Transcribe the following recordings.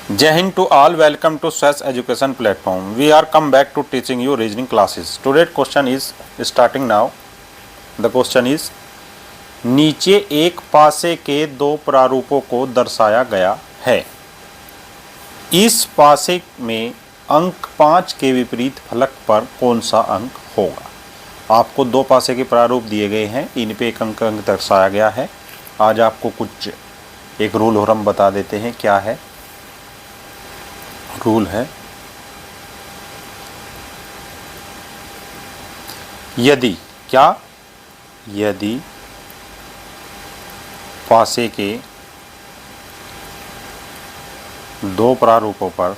Jai Hind to all, welcome to SWES education platform. We are come back to teaching you reasoning classes. Today's question is starting now. The question is नीचे एक पासे के दो प्रारूपों को दर्शाया गया है। इस पासे में अंक 5 के विपरीत फलक पर कौन सा अंक होगा। आपको दो पासे के प्रारूप दिए गए हैं, इन पे एक अंक दर्शाया गया है। आज आपको कुछ एक रूल और हम बता देते हैं क्या है। रूल है यदि पासे के दो प्रारूपों पर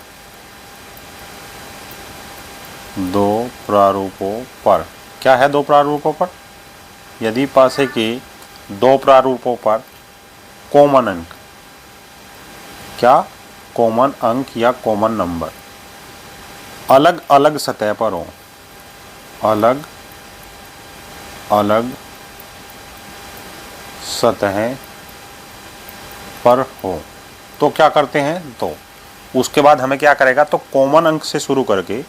क्या है, दो प्रारूपों पर, यदि पासे के दो प्रारूपों पर कॉमन अंक, क्या कॉमन अंक या कॉमन नंबर अलग अलग सतह पर हो, अलग अलग सतह पर हो, तो क्या करते हैं, तो उसके बाद हमें क्या करेगा, तो कॉमन अंक से शुरू करके,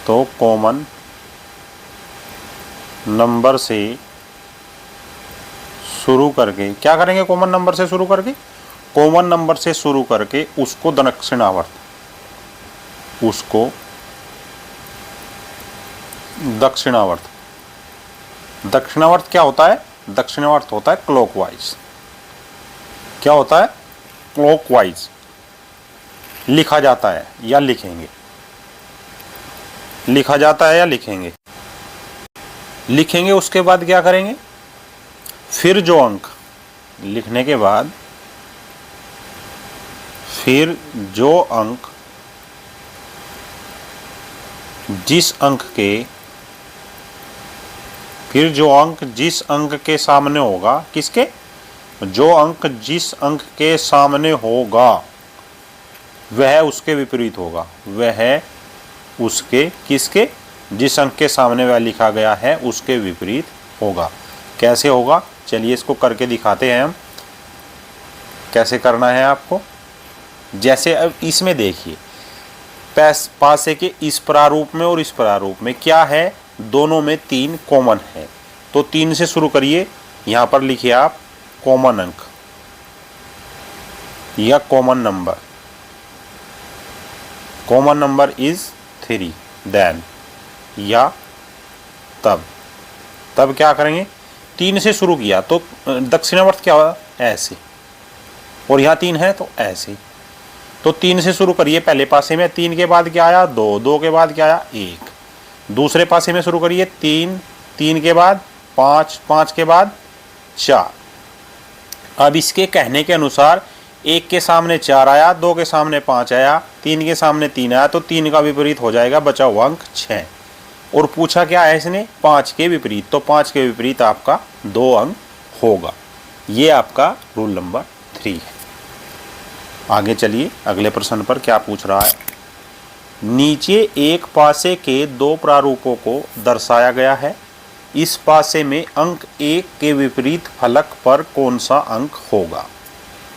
तो कॉमन नंबर से शुरू करके क्या करेंगे, कॉमन नंबर से शुरू करके, कॉमन नंबर से शुरू करके उसको दक्षिणावर्त, उसको दक्षिणावर्त क्या होता है, दक्षिणावर्त होता है क्लॉकवाइज। क्या होता है, क्लॉकवाइज लिखा जाता है या लिखेंगे, लिखा जाता है या लिखेंगे, लिखेंगे। उसके बाद क्या करेंगे, फिर जो अंक लिखने के बाद, फिर जो अंक जिस अंक के सामने होगा, किसके, जो अंक जिस अंक के सामने होगा वह उसके विपरीत होगा, वह उसके किसके, जिस अंक के सामने वह लिखा गया है उसके विपरीत होगा। कैसे होगा, चलिए इसको करके दिखाते हैं हम, कैसे करना है आपको। जैसे अब इसमें देखिए, पासे के इस प्रारूप में और इस प्रारूप में क्या है, दोनों में 3 कॉमन है, तो 3 से शुरू करिए। यहाँ पर लिखिए आप कॉमन अंक या common number, common number is 3, then या तब क्या करेंगे, 3 से शुरू किया तो दक्षिणावर्त क्या हुआ, ऐसे, और यहाँ 3 है तो ऐसे, तो 3 से शुरू करिए पहले पासे में, 3 के बाद क्या आया, 2, 2 के बाद क्या आया, 1, दूसरे पासे में शुरू करिए 3, 3 के बाद 5, 5 के बाद 4। अब इसके कहने के अनुसार 1 के सामने 4 आया, 2 के सामने 5 आया, 3 के सामने 3 आया, तो 3 का विपरीत हो जाएगा बचा हुआ अंक 6। और पूछा क्या है इसने, 5 के विपरीत, तो 5 के विपरीत आपका 2 अंक होगा। ये आपका रूल नंबर 3 है। आगे चलिए अगले प्रश्न पर क्या पूछ रहा है। नीचे एक पासे के दो प्रारूपों को दर्शाया गया है। इस पासे में अंक 1 के विपरीत फलक पर कौन सा अंक होगा।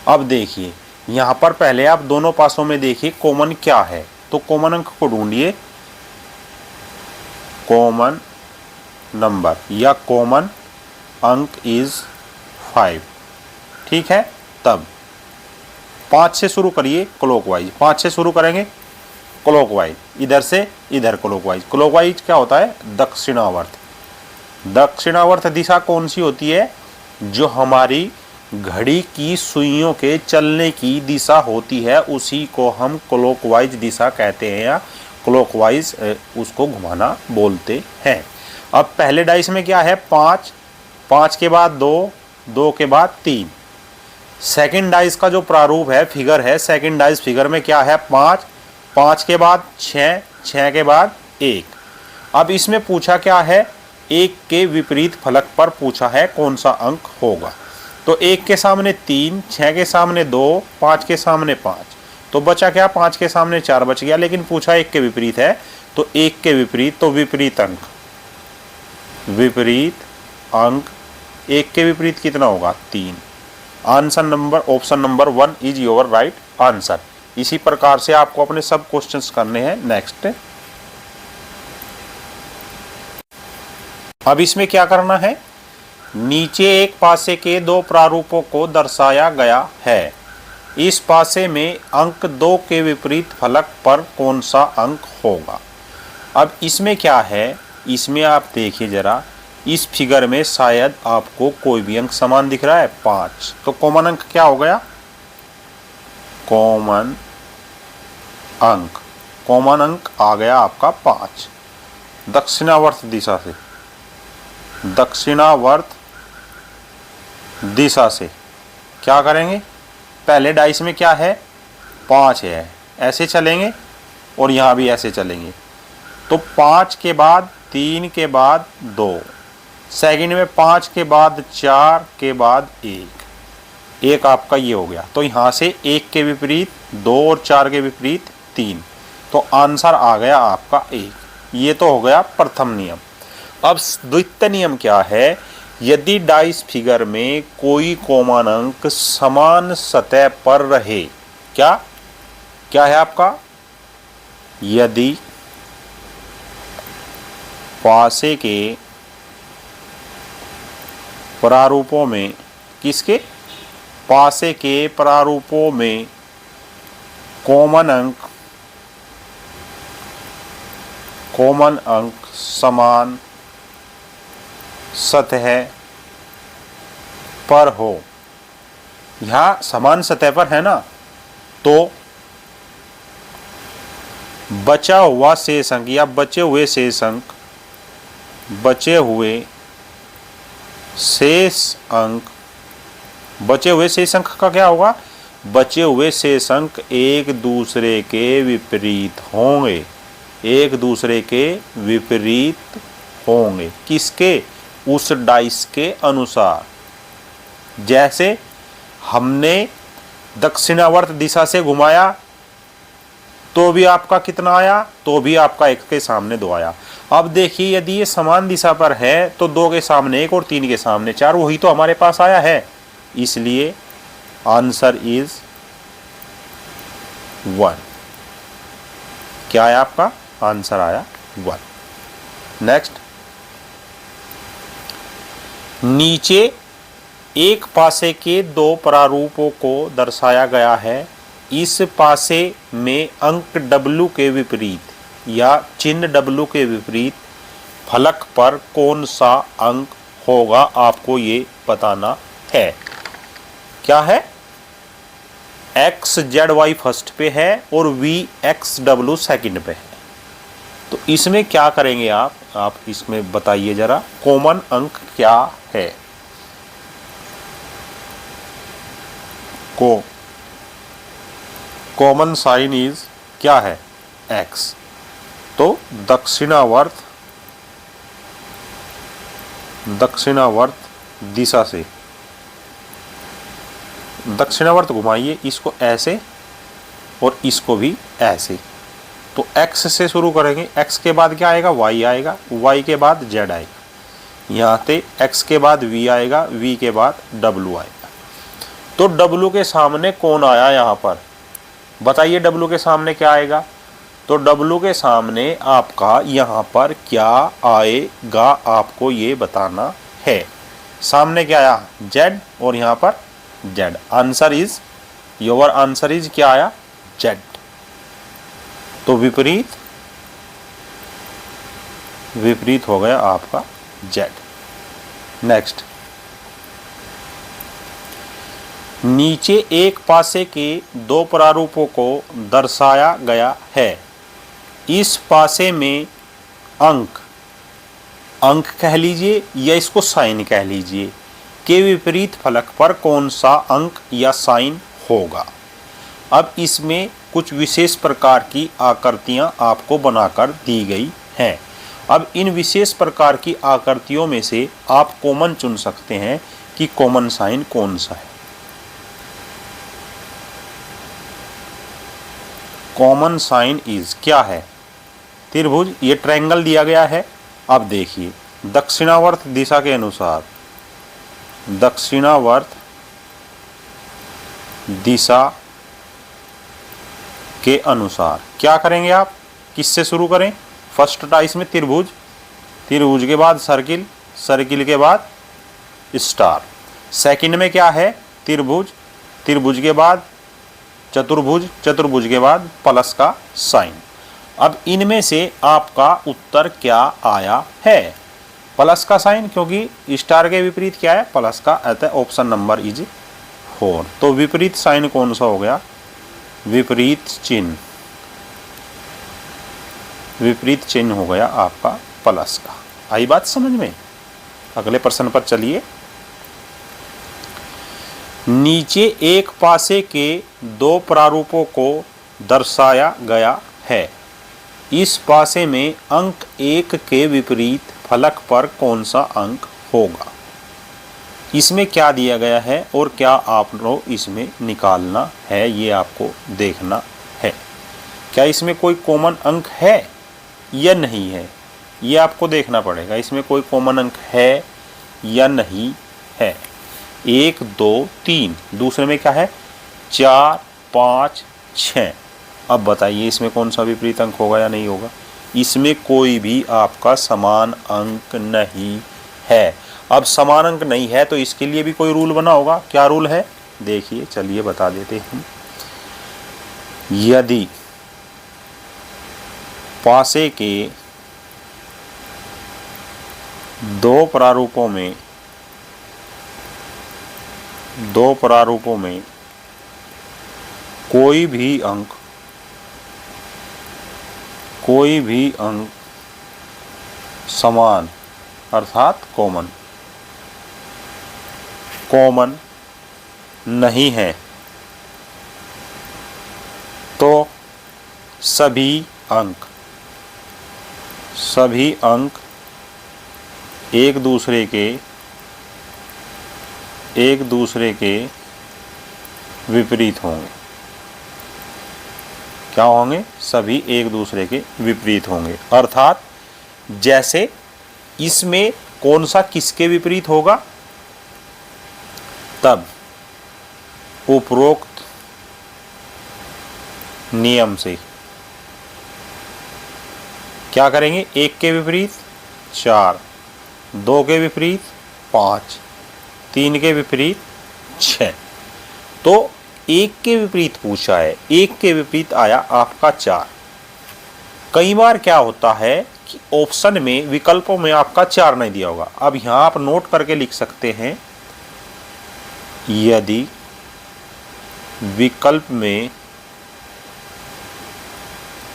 अब देखिए यहाँ पर पहले आप दोनों पासों में देखिए कॉमन क्या है, तो कॉमन अंक को ढूंढिए, कॉमन नंबर या कॉमन अंक इज 5, ठीक है। तब 5 से शुरू करिए क्लॉकवाइज, 5 से शुरू करेंगे क्लॉकवाइज, इधर से इधर क्लॉकवाइज। क्लॉकवाइज क्या होता है, दक्षिणावर्त। दक्षिणावर्त दिशा कौन सी होती है, जो हमारी घड़ी की सुइयों के चलने की दिशा होती है, उसी को हम क्लॉकवाइज दिशा कहते हैं या क्लॉकवाइज उसको घुमाना बोलते हैं। अब पहले डाइस में क्या है, 5, 5 के बाद 2, 2 के बाद 3। सेकंड डाइस का जो प्रारूप है, फिगर है, सेकंड डाइस फिगर में क्या है, 5, 5 के बाद 6, 6 के बाद 1। अब इसमें पूछा क्या है, 1 के विपरीत फलक पर पूछा है कौन सा अंक होगा। तो 1 के सामने 3, 6 के सामने 2, 5 के सामने 5, तो बचा क्या, 5 के सामने 4 बच गया, लेकिन पूछा 1 के विपरीत है, तो 1 के विपरीत, तो विपरीत अंक, विपरीत अंक 1 के विपरीत कितना होगा, 3। Answer number option number 1 is your right answer. इसी प्रकार से आपको अपने सब क्वेश्चंस करने हैं। नेक्स्ट, अब इसमें क्या करना है, नीचे एक पासे के दो प्रारूपों को दर्शाया गया है। इस पासे में अंक 2 के विपरीत फलक पर कौन सा अंक होगा। अब इसमें क्या है, इसमें आप देखिए जरा, इस फिगर में शायद आपको कोई भी अंक समान दिख रहा है 5, तो कॉमन अंक क्या हो गया, कॉमन अंक आ गया आपका 5। दक्षिणावर्त दिशा से क्या करेंगे, पहले डाइस में क्या है 5 है, ऐसे चलेंगे और यहाँ भी ऐसे चलेंगे, तो 5 के बाद 3 के बाद 2, सेकंड में 5 के बाद 4 के बाद 1 आपका ये हो गया। तो यहाँ से 1 के विपरीत 2 और 4 के विपरीत 3, तो आंसर आ गया आपका 1। ये तो हो गया प्रथम नियम। अब द्वितीय नियम क्या है, यदि डाइस फिगर में कोई कॉमन अंक समान सतह पर रहे, क्या है आपका, यदि पासे के प्रारूपों में, किसके, पासे के प्रारूपों में कॉमन अंक समान सतह पर हो, यहाँ समान सतह पर है ना, तो बचा हुआ शेष अंक या बचे हुए शेष अंक का क्या होगा, बचे हुए शेष अंक एक दूसरे के विपरीत होंगे, किसके, उस डाइस के अनुसार। जैसे हमने दक्षिणावर्त दिशा से घुमाया तो भी आपका कितना आया, तो भी आपका 1 के सामने 2 आया। अब देखिए यदि ये समान दिशा पर है तो 2 के सामने 1 और 3 के सामने 4, वही तो हमारे पास आया है, इसलिए आंसर इज 1। क्या है आपका आंसर आया 1। नेक्स्ट, नीचे एक पासे के 2 प्रारूपों को दर्शाया गया है। इस पासे में अंक W के विपरीत या चिन्ह W के विपरीत फलक पर कौन सा अंक होगा, आपको ये बताना है। क्या है, XZY फर्स्ट पे है और VXW सेकंड पे है। तो इसमें क्या करेंगे आप इसमें बताइए जरा, कॉमन अंक क्या है। कॉमन साइन इज क्या है, X। तो दक्षिणावर्त दिशा से दक्षिणावर्त घुमाइए, इसको ऐसे और इसको भी ऐसे, तो X से शुरू करेंगे, X के बाद क्या आएगा, Y आएगा, Y के बाद Z आएगा, यहाँ पे X के बाद V आएगा, V के बाद W आएगा। तो W के सामने कौन आया यहाँ पर, बताइए W के सामने क्या आएगा। तो W के सामने आपका यहाँ पर क्या आएगा, आपको ये बताना है। सामने क्या आया, Z, और यहाँ पर Z। Answer is, your answer is क्या आया, Z। तो विपरीत हो गया आपका Z। नेक्स्ट, नीचे एक पासे के 2 प्रारूपों को दर्शाया गया है। इस पासे में अंक कह लीजिए या इसको साइन कह लीजिए, के विपरीत फलक पर कौन सा अंक या साइन होगा। अब इसमें कुछ विशेष प्रकार की आकृतियां आपको बनाकर दी गई हैं। अब इन विशेष प्रकार की आकृतियों में से आप कॉमन चुन सकते हैं कि कॉमन साइन कौन सा है। कॉमन साइन इज क्या है, त्रिभुज, ये ट्रायंगल दिया गया है। अब देखिए दक्षिणावर्त दिशा के अनुसार, दक्षिणावर्त दिशा के अनुसार क्या करेंगे आप, किससे शुरू करें, फर्स्ट था इसमें त्रिभुज, त्रिभुज के बाद सर्किल, सर्किल के बाद स्टार। सेकंड में क्या है, त्रिभुज, त्रिभुज के बाद चतुर्भुज, चतुर्भुज के बाद प्लस का साइन। अब इनमें से आपका उत्तर क्या आया है, प्लस का साइन, क्योंकि स्टार के विपरीत क्या है, प्लस का, अतः ऑप्शन नंबर इज 4। तो विपरीत साइन कौन सा हो गया, विपरीत चिन्ह, विपरीत चिन्ह हो गया आपका प्लस का। आई बात समझ में। अगले प्रश्न पर चलिए। नीचे एक पासे के दो प्रारूपों को दर्शाया गया है। इस पासे में अंक 1 के विपरीत फलक पर कौन सा अंक होगा। इसमें क्या दिया गया है और क्या आपको इसमें निकालना है, ये आपको देखना है। क्या इसमें कोई कॉमन अंक है या नहीं है, ये आपको देखना पड़ेगा। इसमें कोई कॉमन अंक है या नहीं है। 1 2 3, दूसरे में क्या है 4 5 6। अब बताइए इसमें कौन सा विपरीत अंक होगा या नहीं होगा। इसमें कोई भी आपका समान अंक नहीं है। अब समान अंक नहीं है तो इसके लिए भी कोई रूल बना होगा। क्या रूल है, देखिए, चलिए बता देते हैं। यदि पासे के दो प्रारूपों में कोई भी अंक समान अर्थात कॉमन नहीं है तो सभी अंक एक दूसरे के विपरीत होंगे। क्या होंगे, सभी एक दूसरे के विपरीत होंगे। अर्थात जैसे इसमें कौन सा किसके विपरीत होगा, तब उपरोक्त नियम से क्या करेंगे, 1 के विपरीत 4, 2 के विपरीत 5, 3 के विपरीत 6। तो 1 के विपरीत पूछा है, 1 के विपरीत आया आपका 4। कई बार क्या होता है कि ऑप्शन में, विकल्पों में आपका 4 नहीं दिया होगा। अब यहां आप नोट करके लिख सकते हैं, यदि विकल्प में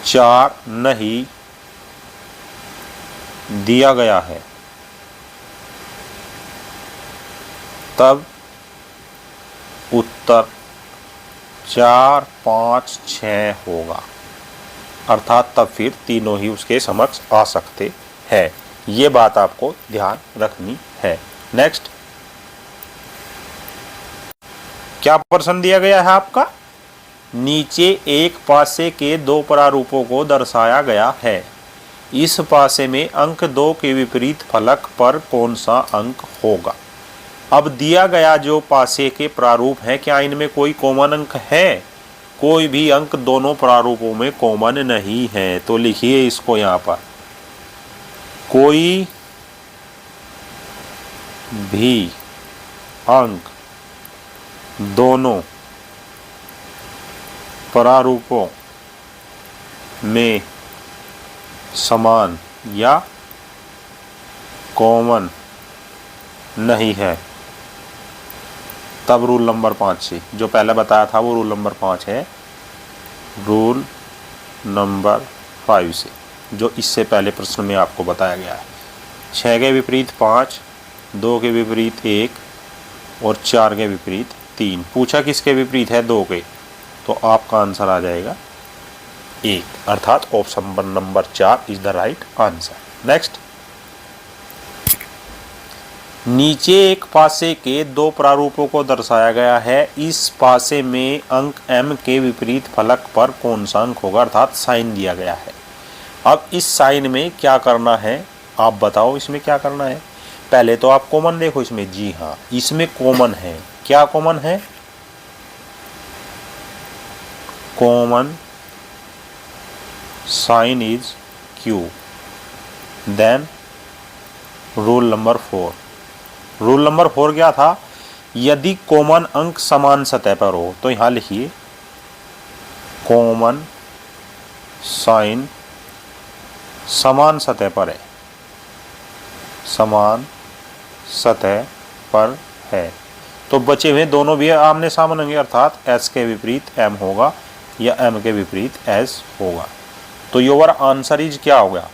4 नहीं दिया गया है तब उत्तर 4 5 6 होगा। अर्थात तब फिर तीनों ही उसके समक्ष आ सकते हैं। ये बात आपको ध्यान रखनी है। नेक्स्ट, क्या प्रश्न दिया गया है आपका, नीचे एक पासे के दो प्रारूपों को दर्शाया गया है। इस पासे में अंक 2 के विपरीत फलक पर कौन सा अंक होगा। अब दिया गया जो पासे के प्रारूप हैं, क्या इनमें कोई कॉमन अंक है, कोई भी अंक दोनों प्रारूपों में कॉमन नहीं है। तो लिखिए इसको यहाँ पर, कोई भी अंक दोनों प्रारूपों में समान या कॉमन नहीं है। तब रूल नंबर 5 से, जो पहले बताया था वो रूल नंबर 5 है, रूल नंबर 5 से, जो इससे पहले प्रश्न में आपको बताया गया है। 6 के विपरीत 5, 2 के विपरीत 1 और 4 के विपरीत 3। पूछा किसके विपरीत है, 2 के, तो आपका आंसर आ जाएगा 1, अर्थात option number 4 is the right answer. Next, नीचे एक पासे के दो प्रारूपों को दर्शाया गया है। इस पासे में अंक m के विपरीत फलक पर कौन सा अंक होगा, अर्थात साइन दिया गया है। अब इस साइन में क्या करना है, आप बताओ इसमें क्या करना है। पहले तो आप कॉमन देखो इसमें, जी हाँ इसमें कॉमन है। क्या कॉमन है, common sign is Q। Then rule number 4, rule number 4 क्या था? यदि कॉमन अंक समान सतह पर हो तो यहां लिखिए कॉमन साइन समान सतह पर है, समान सतह पर है, तो बचे हुए दोनों भी आमने सामने होंगे, अर्थात S के विपरीत M होगा या M के विपरीत S होगा। तो योर आंसर इज क्या हो गया?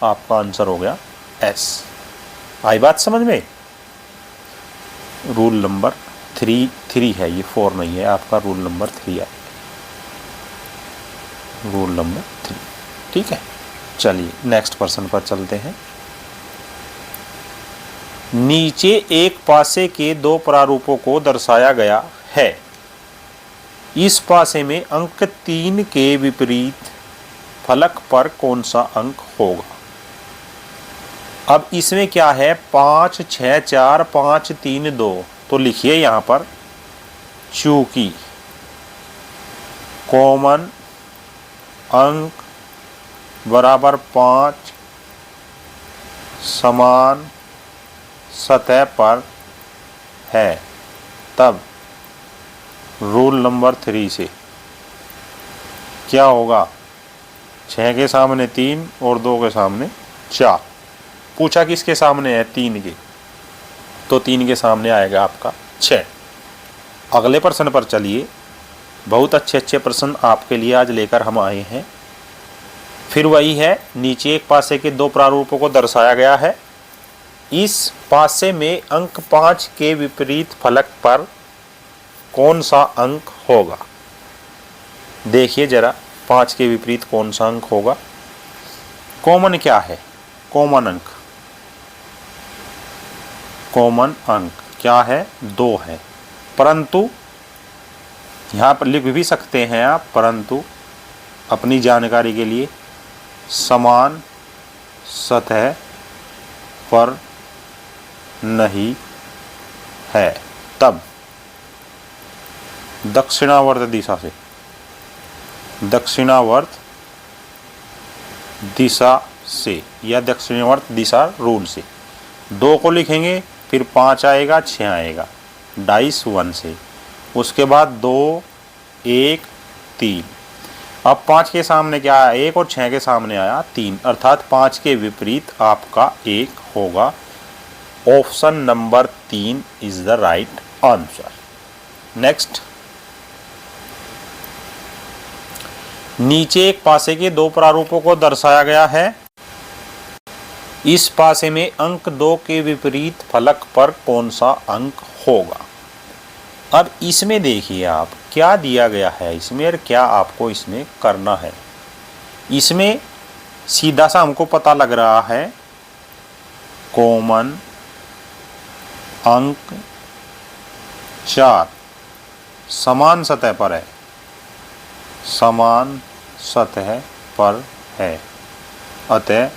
आपका आंसर हो गया S। आई बात समझ में? रूल नंबर 3 है ये, 4 नहीं है, आपका रूल नंबर 3 है, रूल नंबर 3। ठीक है, चलिए नेक्स्ट पर्सन पर चलते हैं। नीचे एक पासे के दो प्रारूपों को दर्शाया गया है। इस पासे में अंक 3 के विपरीत फलक पर कौन सा अंक होगा? अब इसमें क्या है? 5 6 4 5 3 2, तो लिखिए यहां पर चूंकि कॉमन अंक बराबर 5 समान सतह पर है, तब रूल नंबर 3 से क्या होगा? 6 के सामने 3 और 2 के सामने 4। पूछा किसके सामने है? 3 के, तो 3 के सामने आएगा आपका 6। अगले प्रश्न पर चलिए। बहुत अच्छे अच्छे प्रश्न आपके लिए आज लेकर हम आए हैं। फिर वही है, नीचे एक पासे के दो प्रारूपों को दर्शाया गया है। इस पासे में अंक 5 के विपरीत फलक पर कौन सा अंक होगा? देखिए जरा, 5 के विपरीत कौन सा अंक होगा? कॉमन क्या है? कॉमन अंक, कॉमन अंक क्या है? 2 है, परंतु यहाँ पर लिख भी सकते हैं आप, परंतु अपनी जानकारी के लिए समान सतह पर नहीं है, तब दक्षिणावर्त दिशा से, दक्षिणावर्त दिशा से या दक्षिणावर्त दिशा रूल से 2 को लिखेंगे, फिर 5 आएगा, 6 आएगा, डाइस 1 से, उसके बाद 2 1 3। अब 5 के सामने क्या आया? 1 और 6 के सामने आया 3, अर्थात 5 के विपरीत आपका 1 होगा। Option number 3 is the right answer. Next, नीचे एक पासे के दो प्रारूपों को दर्शाया गया है। इस पासे में अंक 2 के विपरीत फलक पर कौन सा अंक होगा? अब इसमें देखिए आप क्या दिया गया है इसमें, और क्या आपको इसमें करना है। इसमें सीधा सा हमको पता लग रहा है कॉमन अंक 4 समान सतह पर है, समान सतह पर है, अतः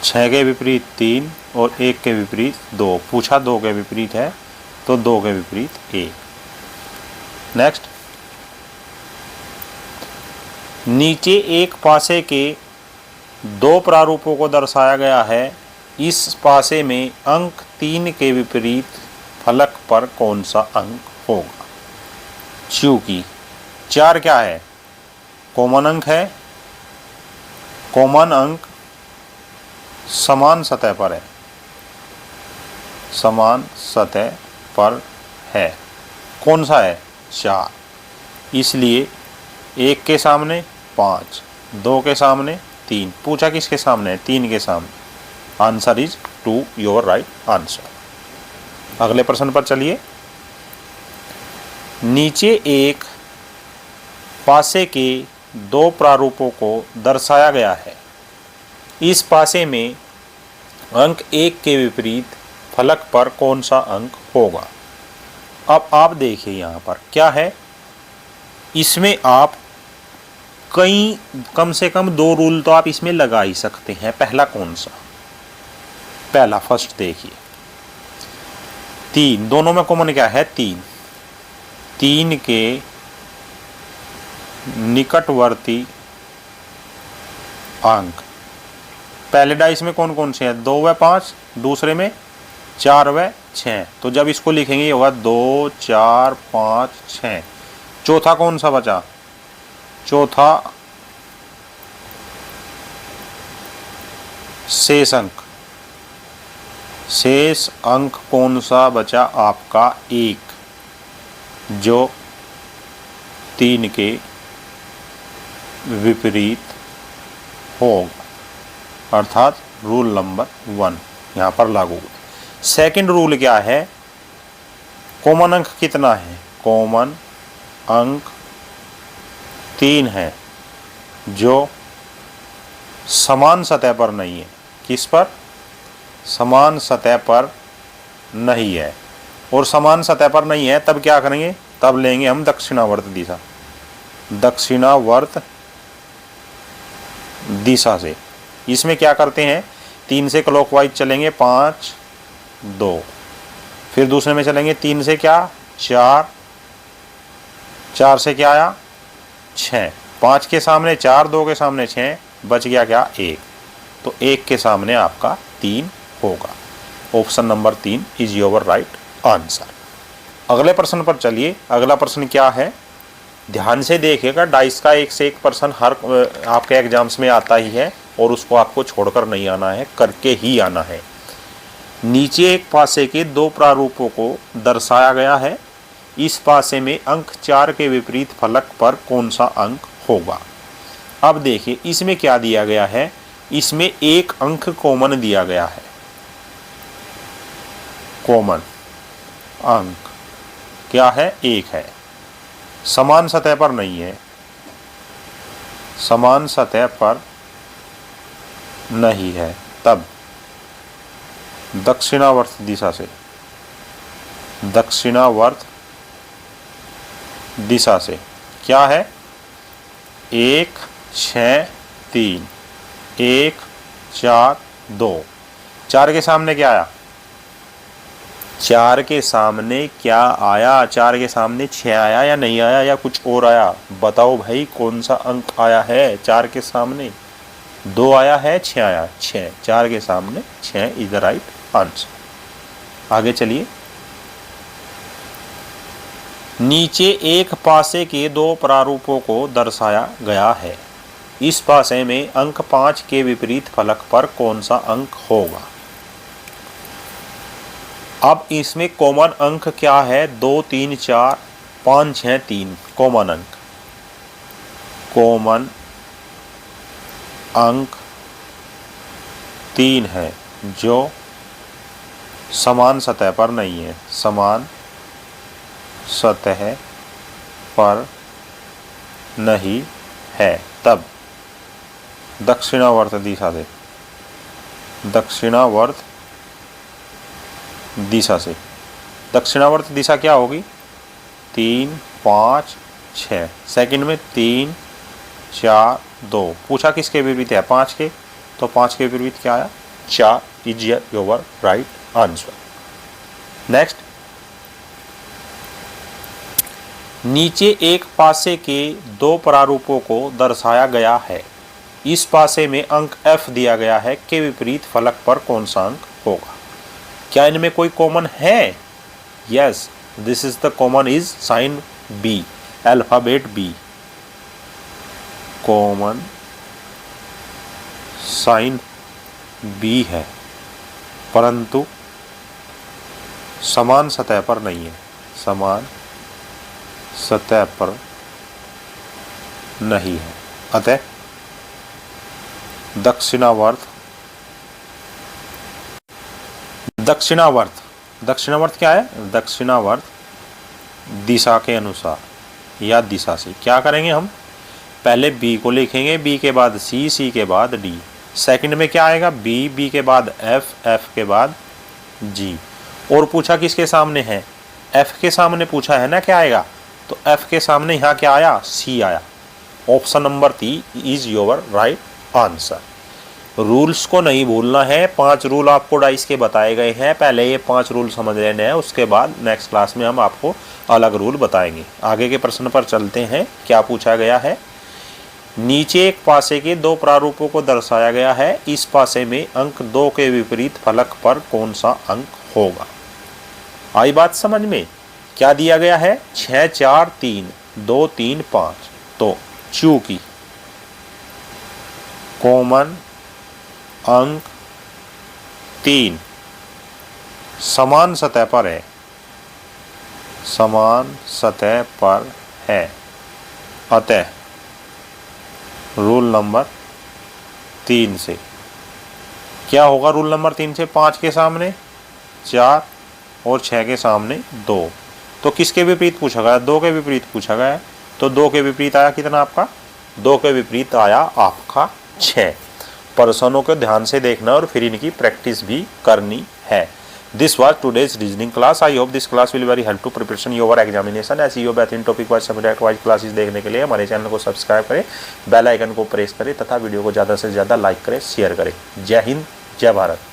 6 के विपरीत 3 और 1 के विपरीत 2। पूछा 2 के विपरीत है तो 2 के विपरीत 1। नेक्स्ट, नीचे एक पासे के दो प्रारूपों को दर्शाया गया है। इस पासे में अंक 3 के विपरीत फलक पर कौन सा अंक होगा? चूंकि 4 क्या है? कॉमन अंक है, कॉमन अंक समान सतह पर है, समान सतह पर है, कौन सा है? 4। इसलिए 1 के सामने 5, 2 के सामने 3। पूछा किसके सामने है? 3 के सामने। Answer is 2 your right answer. अगले प्रश्न पर चलिए। नीचे एक पासे के दो प्रारूपों को दर्शाया गया है। इस पासे में अंक 1 के विपरीत फलक पर कौन सा अंक होगा? अब आप देखिए यहाँ पर क्या है, इसमें आप कम से कम 2 रूल तो आप इसमें लगा ही सकते हैं। पहला कौन सा? पहला फर्स्ट देखिए, 3 दोनों में कॉमन क्या है? 3 के निकटवर्ती अंक। पहले डाइस में कौन कौन से हैं? 2 व 5, दूसरे में 4 व 6। तो जब इसको लिखेंगे ये होगा 2 4 5 6। चौथा कौन सा बचा? चौथा शेष अंक। शेष अंक कौन सा बचा आपका? 1, जो 3 के विपरीत होगा, अर्थात रूल नंबर 1 यहाँ पर लागू होगा। सेकंड रूल क्या है? कॉमन अंक कितना है? कॉमन अंक 3 है, जो समान सतह पर नहीं है। किस पर? समान सतह पर नहीं है। और समान सतह पर नहीं है तब क्या करेंगे? तब लेंगे हम दक्षिणावर्त दिशा। दक्षिणावर्त दिशा से इसमें क्या करते हैं? 3 से क्लॉकवाइज चलेंगे 5 2, फिर दूसरे में चलेंगे 3 से क्या 4, 4 से क्या आया 6, 5 के सामने 4, 2 के सामने 6, बच गया क्या 1। तो 1 के सामने आपका 3 होगा। Option number 3 is your right answer. अगले प्रश्न पर चलिए। अगला प्रश्न क्या है? ध्यान से देखिएगा, डाइस का एक से एक प्रश्न हर आपके एग्जाम्स में आता ही है और उसको आपको छोड़कर नहीं आना है, करके ही आना है। नीचे एक पासे के 2 प्रारूपों को दर्शाया गया है। इस पासे में अंक 4 के विपरीत फलक पर कौन सा अंक होगा? अब देखिए इसमें क्या दिया गया है? इसमें एक अंक कॉमन दिया गया है। कॉमन अंक क्या है? 1 है। समान सतह पर नहीं है। समान सतह पर नहीं है। तब दक्षिणावर्त दिशा से, दक्षिणावर्त दिशा से क्या है? 1 6 3, 1 4 2। 4 के सामने क्या आया? 4 के सामने क्या आया? 4 के सामने 6 आया या नहीं आया या कुछ और आया? बताओ भाई, कौन सा अंक आया है 4 के सामने? 2 आया है, 6 आया? 6, 4 के सामने 6 इज द राइट आंसर। आगे चलिए। नीचे एक पासे के 2 प्रारूपों को दर्शाया गया है। इस पासे में अंक 5 के विपरीत फलक पर कौन सा अंक होगा? अब इसमें कॉमन अंक क्या है? 2 3 4 5 6 3 कॉमन अंक। कॉमन अंक 3 है, जो समान सतह पर नहीं है। समान सतह पर नहीं है। तब दक्षिणावर्त दिशा से, दक्षिणावर्त दिशा से। दक्षिणावर्त दिशा क्या होगी? 3 5 6। सेकंड में 3 4 2। पूछा किसके विपरीत है? 5 के। तो 5 के विपरीत क्या आया? 4 is your right answer. Next, नीचे एक पासे के 2 प्रारूपों को दर्शाया गया है। इस पासे में अंक F दिया गया है, के विपरीत फलक पर कौन सा अंक होगा? क्या इनमें कोई कॉमन है? Yes, this is the common is sign B, alphabet B। Common sign B है, परंतु समान सतह पर नहीं है। समान सतह पर नहीं है। अतः दक्षिणावर्त, दक्षिणावर्त, दक्षिणावर्त क्या है? दक्षिणावर्त दिशा के अनुसार या दिशा से क्या करेंगे हम? पहले B को लिखेंगे, B के बाद C, C के बाद D। सेकंड में क्या आएगा? B, B के बाद F, F के बाद G। और पूछा किसके सामने है? F के सामने पूछा है ना, क्या आएगा? तो F के सामने यहाँ क्या आया? C आया। Option number 3 is your right answer. Rules को नहीं भूलना है। 5 रूल आपको डाइस के बताए गए हैं, पहले ये 5 रूल समझ लेने हैं, उसके बाद नेक्स्ट क्लास में हम आपको अलग रूल बताएंगे। आगे के प्रश्न पर चलते हैं। क्या पूछा गया है? नीचे एक पासे के 2 प्रारूपों को दर्शाया गया है। इस पासे में अंक 2 के विपरीत फलक पर कौन सा अंक होगा? आई बात समझ में? क्या दिया गया है? 6 4 3 2 3 5। तो चूंकि कॉमन अंक 3 समान सतह पर है, समान सतह पर है, अतः रूल नंबर 3 से क्या होगा? रूल नंबर 3 से 5 के सामने 4 और 6 के सामने 2। तो किसके विपरीत पूछा गया? 2 के विपरीत पूछा गया है। तो 2 के विपरीत आया कितना आपका? 2 के विपरीत आया आपका 6। प्रश्नों को ध्यान से देखना और फिर इनकी प्रैक्टिस भी करनी है। This was today's reasoning class. I hope this class will very help to preparation your examination. ऐसी यो बेहतरीन topic wise subject wise classes देखने के लिए हमारे चैनल को सब्सक्राइब करें, बेल आइकन को प्रेस करें तथा वीडियो को ज़्यादा से ज़्यादा लाइक करें, शेयर करें। जय हिंद, जय भारत।